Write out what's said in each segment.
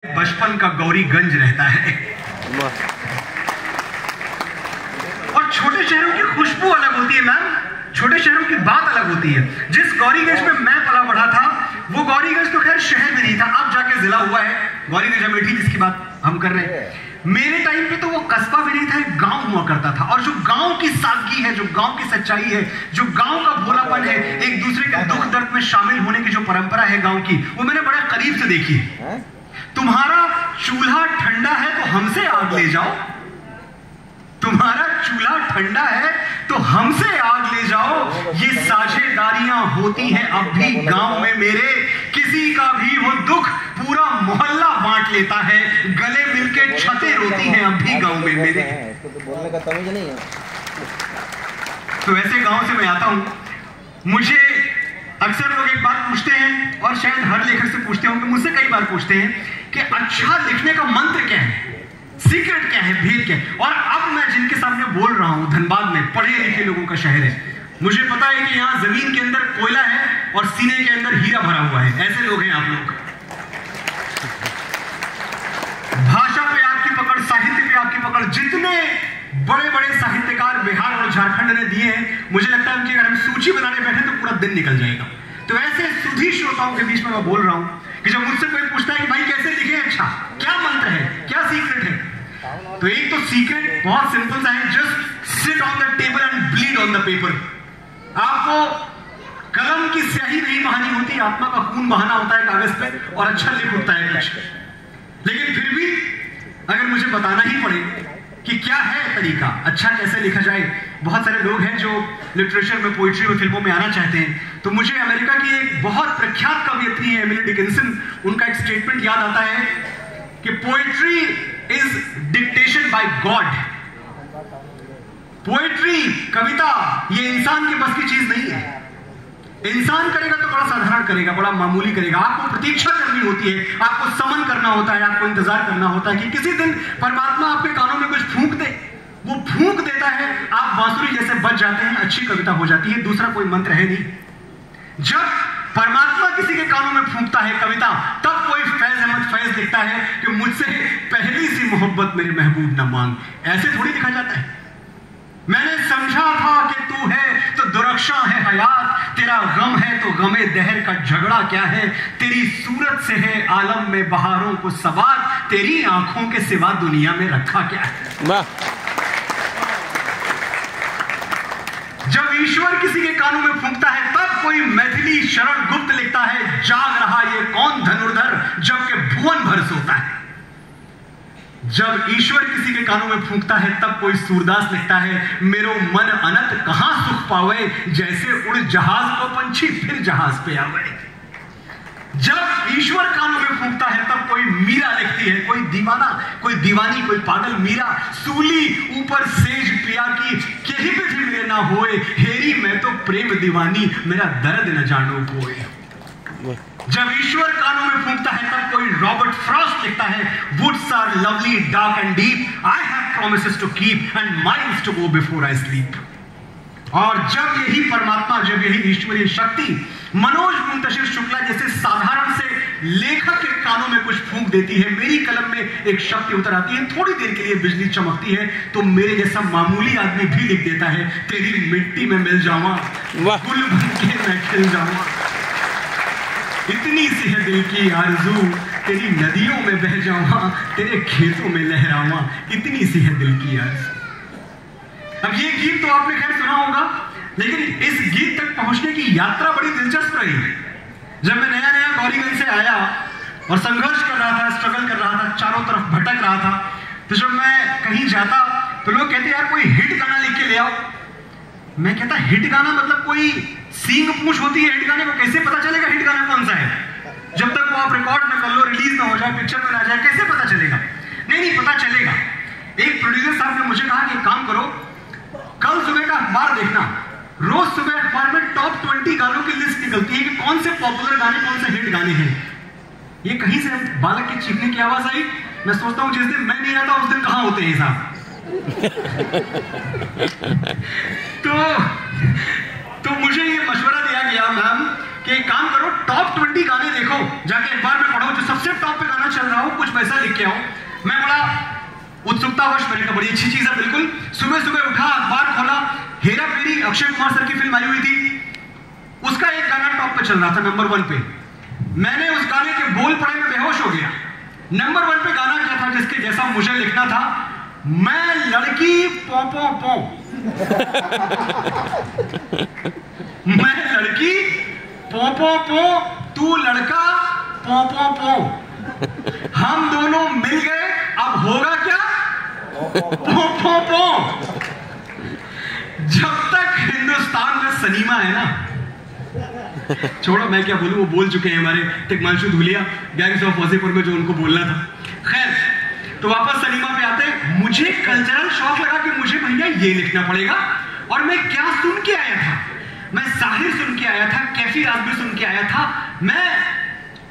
बचपन का गौरीगंज रहता है और छोटे शहरों की खुशबू अलग होती है मैम, छोटे शहरों की बात अलग होती है। जिस गौरीगंज में मैं पला बढ़ा था वो गौरीगंज तो खैर शहर में नहीं था, अब जाके जिला हुआ है गौरीगंज अमेठी जिसकी बात हम कर रहे हैं। मेरे टाइम पे तो वो कस्बा भी नहीं था, एक गांव हुआ करता था। और जो गांव की सादगी है, जो गांव की सच्चाई है, जो गांव का भोलापन है, एक दूसरे के दुख दर्द में शामिल होने की जो परंपरा है गांव की, वो मैंने बड़े करीब से देखी है। तुम्हारा चूल्हा ठंडा है तो हमसे आग ले जाओ, तुम्हारा चूल्हा ठंडा है तो हमसे आग ले जाओ। ये साझेदारियां होती हैं अब भी गांव में मेरे, किसी का भी वो दुख पूरा मोहल्ला बांट लेता है, गले मिलके छतें रोती हैं अब भी गांव में मेरे। बोलने का तमीज नहीं है। तो ऐसे गांव से मैं आता हूं। मुझे अक्सर लोग एक बात पूछते हैं और शायद हर लेखक से पूछते होंगे, मुझसे कई बार पूछते हैं कि अच्छा लिखने का मंत्र क्या है, सीक्रेट क्या है, भेद क्या है। और अब मैं जिनके सामने बोल रहा हूं धनबाद में पढ़े लिखे लोगों का शहर है, मुझे पता है कि यहां जमीन के अंदर कोयला है और सीने के अंदर हीरा भरा हुआ है। ऐसे लोग हैं आप लोग। भाषा पे आपकी पकड़, साहित्य पे आपकी पकड़, जितने बड़े बड़े साहित्यकार बिहार और झारखंड ने दिए हैं, मुझे लगता है उनकी अगर हम सूची बनाने बैठे तो पूरा दिन निकल जाएगा। तो ऐसे सुधी श्रोताओं के बीच में मैं बोल रहा हूं कि जब मुझसे कोई पूछता है कि भाई कैसे लिखे, अच्छा क्या मंत्र है, क्या सीक्रेट है, तो एक तो सीक्रेट बहुत सिंपल सा है, just sit on the table and bleed on the paper. आपको कलम की स्याही नहीं बहानी होती, आत्मा का खून बहाना होता है कागज पे और अच्छा लिख उठता है कुछ। लेकिन फिर भी अगर मुझे बताना ही पड़े कि क्या है तरीका, अच्छा कैसे लिखा जाए, बहुत सारे लोग हैं जो लिटरेचर में, पोइट्री में, फिल्मों में आना चाहते हैं। तो मुझे अमेरिका की एक बहुत प्रख्यात कवयित्री है एमिली डिकिंसन, उनका एक स्टेटमेंट याद आता है कि poetry is dictation by God. Poetry, कविता, ये इंसान के बस की चीज नहीं है। इंसान करेगा तो बड़ा साधारण करेगा, बड़ा मामूली करेगा। आपको प्रतीक्षा करनी होती है, आपको समन करना होता है, आपको इंतजार करना होता है कि किसी दिन परमात्मा आपके कानों में कुछ फूंक दे। वो फूंक देता है, आप बांसुरी जैसे बज जाते हैं, अच्छी कविता हो जाती है। दूसरा कोई मंत्र है नहीं। जब परमात्मा किसी के कानों में फूंकता है कविता, तब कोई फैज अहमद फैज लिखता है कि मुझसे पहली सी मोहब्बत मेरे महबूब न मांग। ऐसे थोड़ी लिखा जाता है। मैंने समझा था कि तू है तो दुरक्षा है हयात, तेरा गम है तो गमे दहर का झगड़ा क्या है, तेरी सूरत से है आलम में बहारों को सवार, तेरी आंखों के सिवा दुनिया में रखा क्या है। जब ईश्वर किसी के कानों में फूंकता है तब कोई मैथिली शरण गुप्त लिखता है, जाग रहा ये कौन धनुर्धर जबकि भुवन भर सोता है। जब ईश्वर किसी के कानों में फूंकता है तब कोई सूरदास लिखता है, मेरो मन अनंत कहां सुख पावे, जैसे उड़ जहाज को पंछी फिर जहाज पे आवे। जब ईश्वर कानों में फूंकता है तब कोई मीरा लिखती है, कोई दीवाना, कोई दीवानी, कोई पागल मीरा, सूली ऊपर सेज पिया की, केही पे भी मेरे ना होए, हेरी मैं तो प्रेम दीवानी, मेरा दर्द न जानो कोई। जब ईश्वर कानों में फूंकता है तब कोई रॉबर्ट फ्रॉस्ट लिखता है, woods are lovely dark and deep, I have promises to keep and miles to go before I sleep. और जब यही परमात्मा, जब यही ईश्वरीय शक्ति मनोज मुंतशिर शुक्ला जैसे साधारण से लेखक के कानों में कुछ फूंक देती है, मेरी कलम में एक शक्ति उतर आती है, थोड़ी देर के लिए बिजली चमकती है, तो मेरे जैसा मामूली आदमी भी लिख देता है, तेरी मिट्टी में मिल जाऊं, गुल बन के मैं खिल जाऊं, इतनी सी है दिल की आरज़ू, तेरी नदियों में बह जाऊं, तेरे खेतों में लहराऊं, इतनी सी है दिल की आरज़ू। अब ये गीत तो आपने खैर सुना होगा, लेकिन इस गीत तक पहुंचने की यात्रा बड़ी दिलचस्प रही। जब मैं नया नया गौरीगंज से आया और संघर्ष कर रहा था, स्ट्रगल कर रहा था, चारों तरफ भटक रहा था, तो जब मैं कहीं जाता तो लोग कहते यार कोई हिट गाना लिख के ले आओ। मैं कहता हिट गाना मतलब कोई सींग पूछ होती है हिट गाने को, कैसे पता चलेगा हिट गाना कौन सा है? जब तक वो आप रिकॉर्ड न कर लो, रिलीज ना हो जाए, पिक्चर में ना जाए, कैसे पता चलेगा? नहीं पता चलेगा। एक प्रोड्यूसर साहब ने मुझे कहा कि काम करो, कल सुबह का अखबार देखना, रोज सुबह अखबार में टॉप 20 गानों की लिस्ट निकलती है कि कौन से पॉपुलर गाने, कौन से हिट गाने हैं। ये कहीं से बालक के चीखने की आवाज आई। मैं सोचता हूं जिस दिन मैं नहीं आता उस दिन कहां होते हैं साहब। तो मुझे ये मशवरा दिया गया मैम कि एक काम करो, टॉप 20 गाने देखो, जाके अखबार में पढ़ो, जो सबसे टॉप पे गाना चल रहा हो कुछ वैसा लिख के आओ। मैं बड़ा उत्सुकतावश, मैंने कहा बड़ी अच्छी चीज है, बिल्कुल। सुबह सुबह उठा, अखबार खोला, हेरा फेरी अक्षय कुमार सर की फिल्म आई हुई थी, उसका एक गाना टॉप पे चल रहा था, नंबर 1 पे। मैंने उस गाने के बोल पढ़े में बेहोश हो गया। नंबर 1 पे गाना क्या था जिसके जैसा मुझे लिखना था? मैं लड़की पो पो पो मैं लड़की पो पो पो, तू लड़का पो पो पो, हम दोनों मिल गए, अब होगा क्या? पो पो पो। जब तक हिंदुस्तान में सनीमा है ना, छोड़ो मैं क्या बोलूं, वो बोल चुके हैं हमारे तिग्मांशु धूलिया गैंग्स ऑफ वासेपुर में जो उनको बोलना था। खैर, तो वापस सनीमा पे आते। मुझे कल्चरल शौक लगा कि मुझे भैया ये लिखना पड़ेगा, और मैं क्या सुन के आया था? मैं साहिर सुन के आया था, कैफी राजवी सुन के आया था, मैं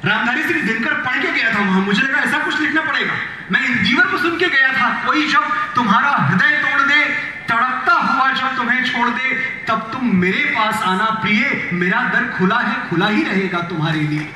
रामधारी सिंह दिनकर पढ़ के गया था वहां। मुझे लगा ऐसा कुछ लिखना पड़ेगा। मैं इंदिवर को सुन के गया था, कोई जब तुम्हारा हृदय तोड़ दे, तड़पता हुआ जब तुम्हें छोड़ दे, तब तुम मेरे पास आना प्रिय, मेरा दर खुला है, खुला ही रहेगा तुम्हारे लिए।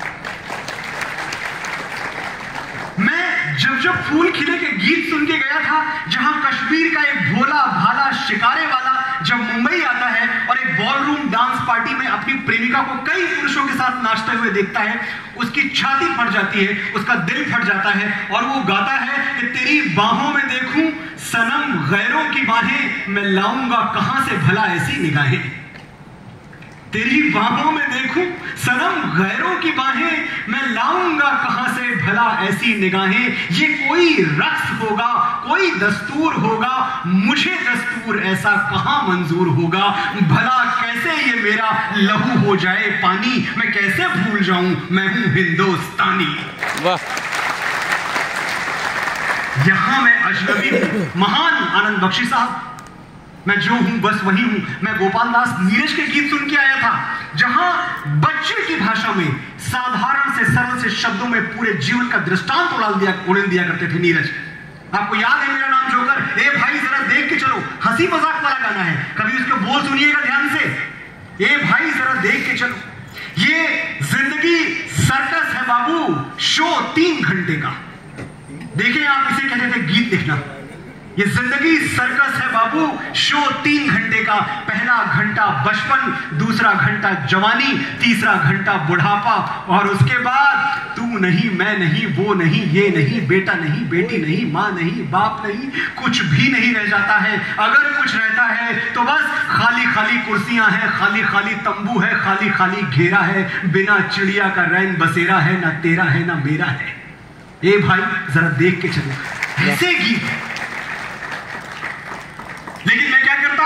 मैं जब जब फूल खिले के गीत सुन के गया था, जहां कश्मीर का एक भोला भाला शिकारे वाला जब मुंबई आता है और एक बॉलरूम डांस पार्टी में अपनी प्रेमिका को कई पुरुषों के साथ नाचते हुए देखता है, उसकी छाती फट जाती है, उसका दिल फट जाता है, और वो गाता है कि तेरी बाहों में देखूं सनम गैरों की बाहें, मैं लाऊंगा कहां से भला ऐसी निगाहें। तेरी बाहों में देखूं सनम गैरों की बाहें, मैं लाऊंगा कहां से भला ऐसी निगाहें। ये कोई रक्स होगा, कोई दस्तूर होगा, मुझे दस्तूर ऐसा कहां मंजूर होगा। भला कैसे ये मेरा लहू हो जाए पानी, मैं कैसे भूल जाऊं मैं हूं हिंदुस्तानी। वाह। यहां मैं अजनबी हूं। महान आनंद बख्शी साहब, मैं जो हूं बस वही हूं। मैं गोपाल दास नीरज के गीत सुन के आया था, जहां बच्चे की भाषा में साधारण से सरल से शब्दों में पूरे जीवन का दृष्टांत उड़ेल दिया करते थे नीरज। आपको याद है मेरा नाम जोकर? ए भाई जरा देख के चलो, हंसी मजाक वाला गाना है, कभी उसके बोल सुनिएगा ध्यान से। ए भाई जरा देख के चलो, ये जिंदगी सर्कस है बाबू, शो 3 घंटे का। देखिए आप इसे कहते थे गीत लिखना। ये जिंदगी सर्कस है बाबू, शो 3 घंटे का। पहला घंटा बचपन, दूसरा घंटा जवानी, तीसरा घंटा बुढ़ापा, और उसके बाद तू नहीं, मैं नहीं, वो नहीं, ये नहीं, बेटा नहीं, बेटी नहीं, माँ नहीं, बाप नहीं, कुछ भी नहीं रह जाता है। अगर कुछ रहता है तो बस खाली खाली कुर्सियां हैं, खाली खाली तंबू है, खाली खाली घेरा है, बिना चिड़िया का रैन बसेरा है, ना तेरा है ना मेरा है। ए भाई जरा देख के चलो, ऐसे गीत। लेकिन मैं क्या करता,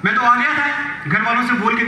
मैं तो आ गया था घर वालों से बोल के